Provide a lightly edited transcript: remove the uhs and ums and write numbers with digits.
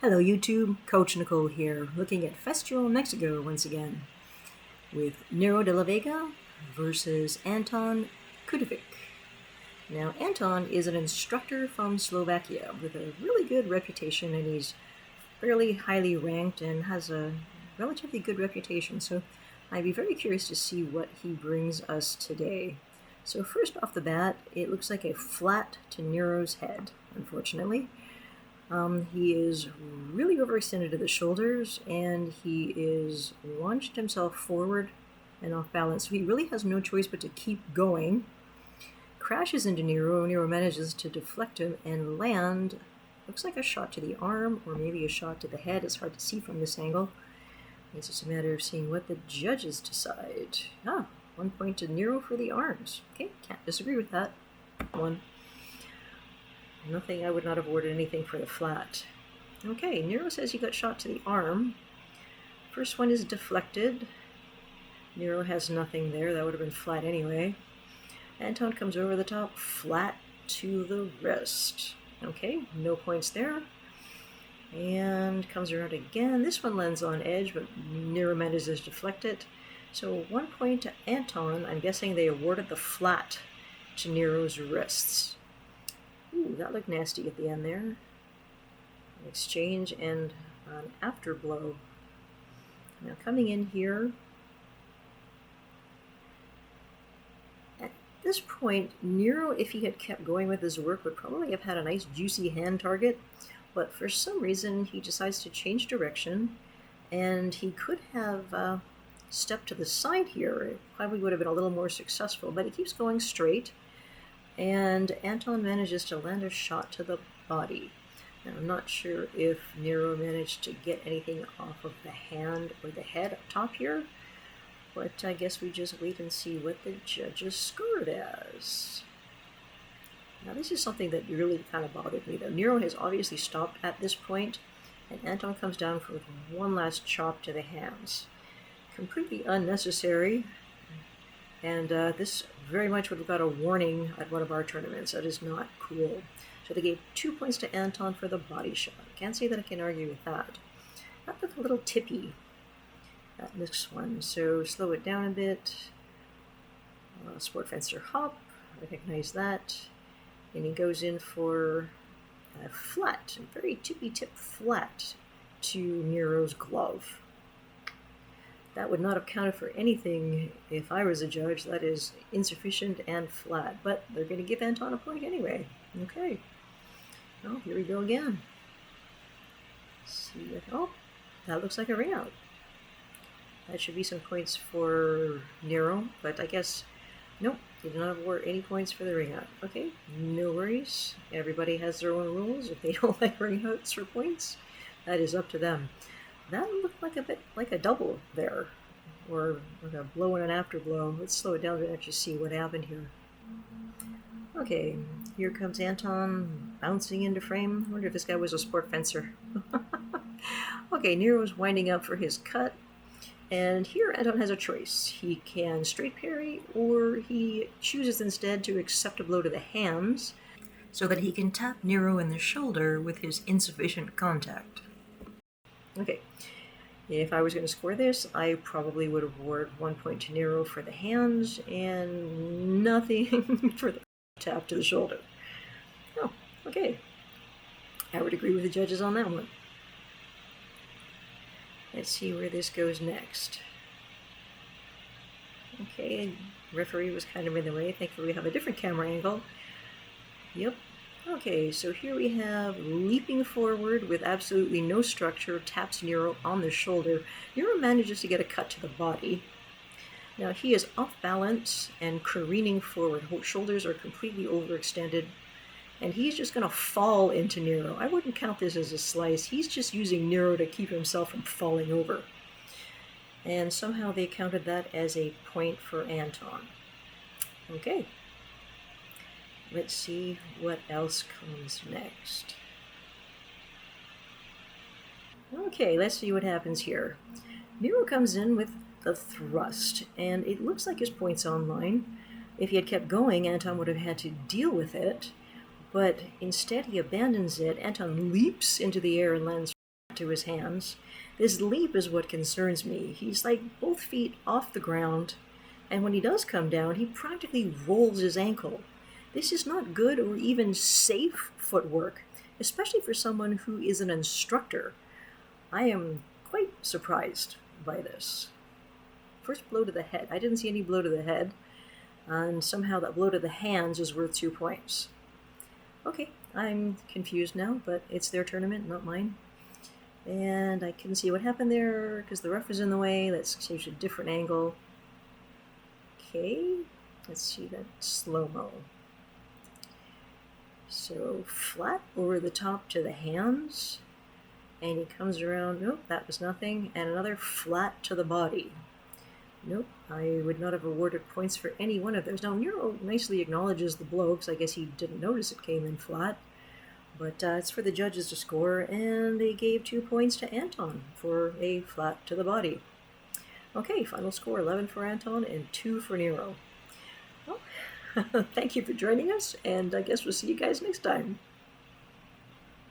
Hello YouTube, Coach Nicole here, looking at Fechtschule Mexico once again, with Nero de la Vega versus Anton Kohutovic. Now Anton is an instructor from Slovakia with a really good reputation, and he's fairly highly ranked and has a relatively good reputation, so I'd be very curious to see what he brings us today. So first off the bat, it looks like a flat to Nero's head, unfortunately. He is really overextended to the shoulders, and he is launched himself forward and off balance. So he really has no choice but to keep going. Crashes into Nero. Nero manages to deflect him and land. Looks like a shot to the arm, or maybe a shot to the head. It's hard to see from this angle. It's just a matter of seeing what the judges decide. 1 point to Nero for the arms. Okay, can't disagree with that. One. Nothing, I would not have awarded anything for the flat. Okay, Nero says he got shot to the arm. First one is deflected. Nero has nothing there. That would have been flat anyway. Anton comes over the top, flat to the wrist. Okay, no points there. And comes around again. This one lands on edge, but Nero manages to deflect it. So 1 point to Anton. I'm guessing they awarded the flat to Nero's wrists. Ooh, that looked nasty at the end there. An exchange and an afterblow. Now coming in here, at this point, Nero, if he had kept going with his work, would probably have had a nice juicy hand target, but for some reason he decides to change direction, and he could have stepped to the side here. It probably would have been a little more successful, but he keeps going straight. And Anton manages to land a shot to the body. Now, I'm not sure if Nero managed to get anything off of the hand or the head up top here, but I guess we just wait and see what the judges scored as. Now, this is something that really kind of bothered me, though. Nero has obviously stopped at this point, and Anton comes down with one last chop to the hands. Completely unnecessary. And this very much would have got a warning at one of our tournaments. That is not cool. So they gave 2 points to Anton for the body shot. Can't say that I can argue with that. That looked a little tippy, that next one. So slow it down a bit. Sport fencer hop, recognize that. And he goes in for a flat, a very tippy tip flat to Nero's glove. That would not have counted for anything if I was a judge. That is insufficient and flat. But they're going to give Anton a point anyway. Okay. Well, here we go again. See what, oh, that looks like a ring out. That should be some points for Nero, but I guess, nope, they did not award any points for the ring out. Okay, no worries. Everybody has their own rules. If they don't like ring outs for points, that is up to them. That looked like a bit like a double there, or like a blow and an afterblow. Let's slow it down to actually see what happened here. Okay, here comes Anton bouncing into frame. I wonder if this guy was a sport fencer. Okay, Nero's winding up for his cut, and here Anton has a choice. He can straight parry, or he chooses instead to accept a blow to the hands so that he can tap Nero in the shoulder with his insufficient contact. Okay, if I was going to score this, I probably would award 1 point to Nero for the hands and nothing for the tap to the shoulder. Oh, okay. I would agree with the judges on that one. Let's see where this goes next. Okay, referee was kind of in the way. Thankfully we have a different camera angle. Yep. Okay, so here we have leaping forward with absolutely no structure, taps Nero on the shoulder. Nero manages to get a cut to the body. Now he is off balance and careening forward. Shoulders are completely overextended, and he's just going to fall into Nero. I wouldn't count this as a slice. He's just using Nero to keep himself from falling over. And somehow they counted that as a point for Anton. Okay. Let's see what else comes next. Okay, let's see what happens here. Nero comes in with the thrust, and it looks like his point's online. If he had kept going, Anton would have had to deal with it, but instead he abandons it. Anton leaps into the air and lands to his hands. This leap is what concerns me. He's like both feet off the ground, and when he does come down, he practically rolls his ankle. This is not good or even safe footwork, especially for someone who is an instructor. I am quite surprised by this. First blow to the head. I didn't see any blow to the head, and somehow that blow to the hands is worth 2 points. Okay, I'm confused now, but it's their tournament, not mine. And I couldn't see what happened there because the ref was in the way. Let's change a different angle. Okay, let's see that slow-mo. So flat over the top to the hands, and he comes around. Nope, that was nothing. And another flat to the body. Nope, I would not have awarded points for any one of those. Now, Nero nicely acknowledges the blow, because I guess he didn't notice it came in flat. But it's for the judges to score, and they gave 2 points to Anton for a flat to the body. Okay, final score, 11 for Anton and 2 for Nero. Well, thank you for joining us, and I guess we'll see you guys next time.